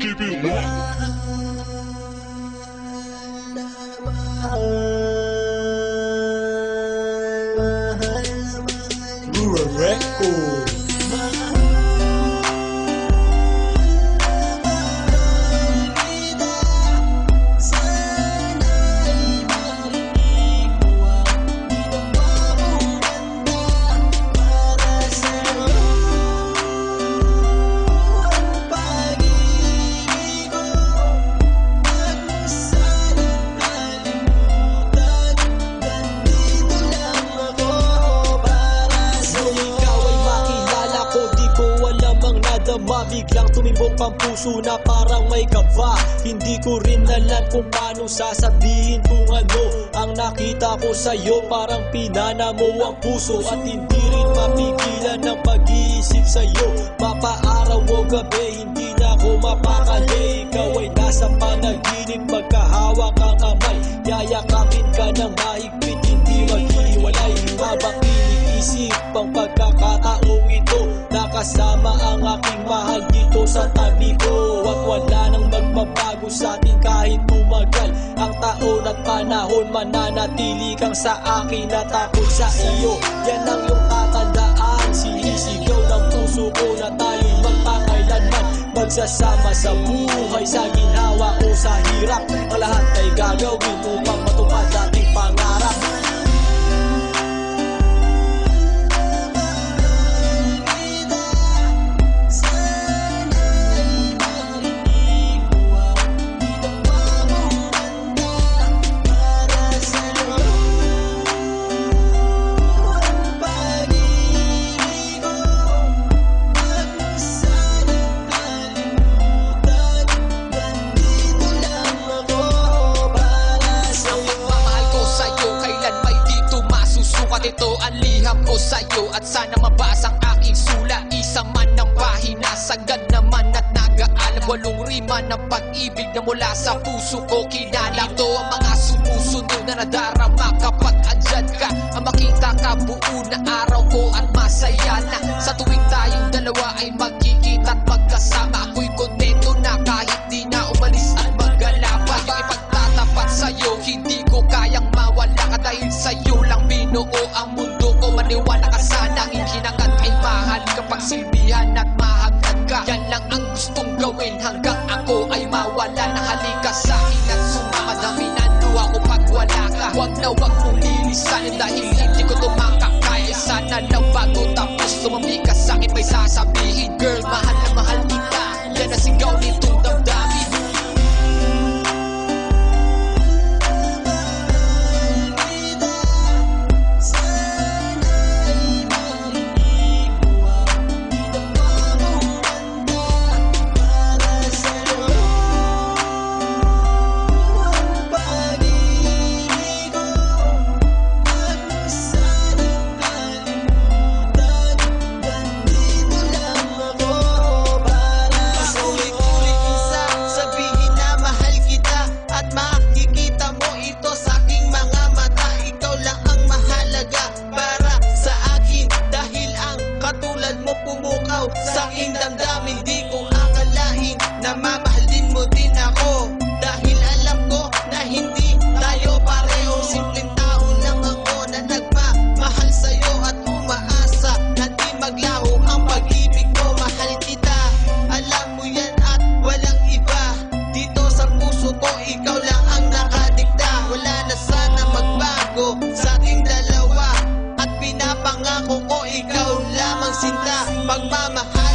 Keep it locked. Rural Record. Biglang tumimbok ang puso na parang may kaba. Hindi ko rin alam kung paano sasabihin kung ano ang nakita ko sa'yo. Parang pinana mo ang puso at hindi rin mapigilan ng pag-iisip sa'yo. Mapaaraw o gabi, hindi na ako mapakali. Ikaw ay nasa panaginip, magkahawak ang kamay. Yayakapin ka ng mahigpit, hindi maghiwalay. Habang iniisip ang pagkakataong ito, nakasama ang aking mahal dito sa tabi ko. At wala nang magbabago sa atin kahit tumagal ang taon at panahon. Mananatili kang sa akin at takot sa iyo. Yan ang iyong tatandaan. Sinisigaw ng puso ko na tayo'y magpakailanman magsasama sa buhay, sa ginhawa o sa hirap. Ang lahat ay gagawin upang matupad ating pangarap. Ito ang liham ko sa'yo at sana mabasa ang aking sula. Isa man ng pahina, sagad naman at nag-aalam. 8 rima ng pag-ibig na mula sa puso ko kinala. Ito ang mga sumusunod na nadarama kapag andyan ka. Ang makita ka buo na araw ko at masaya na. Sa tuwing tayong dalawa ay magkikita at magkasama. Ako'y kontento na kahit di na umalis at maggalapa. Yung ipagtatapat sa'yo, hindi ko kayang mawala ka. Dahil sa'yo lang binuo ang mundo ko. Maniwala ka sana, hinakat ay mahal kapag silbihan at mahagad ka. Yan lang ang gustong gawin hanggang ako ay mawala na. Halika sa'kin at sumama, daminando ako pag wala ka. Huwag na huwag mong lilisanin dahil hindi ko tumakakaya. Sana lang bago tapos tumami ka sa'kin may sasabihin. Girl, mahal na mahal kita, yan ang sigaw nitong damdamin. Sa aking damdamin, di ko akalain na mamahalin mo din ako. Dahil alam ko na hindi tayo pareho. Simpleng tao lang ako na nagmamahal sa'yo at umaasa na di maglaho ang pag-ibig ko. Mahal kita, alam mo yan at walang iba. Dito sa puso ko, ikaw lang ang nakadikta. Wala na sana magbago sa ating dalawa at pinapangako ko ikaw lamang sinta. Pagmamahal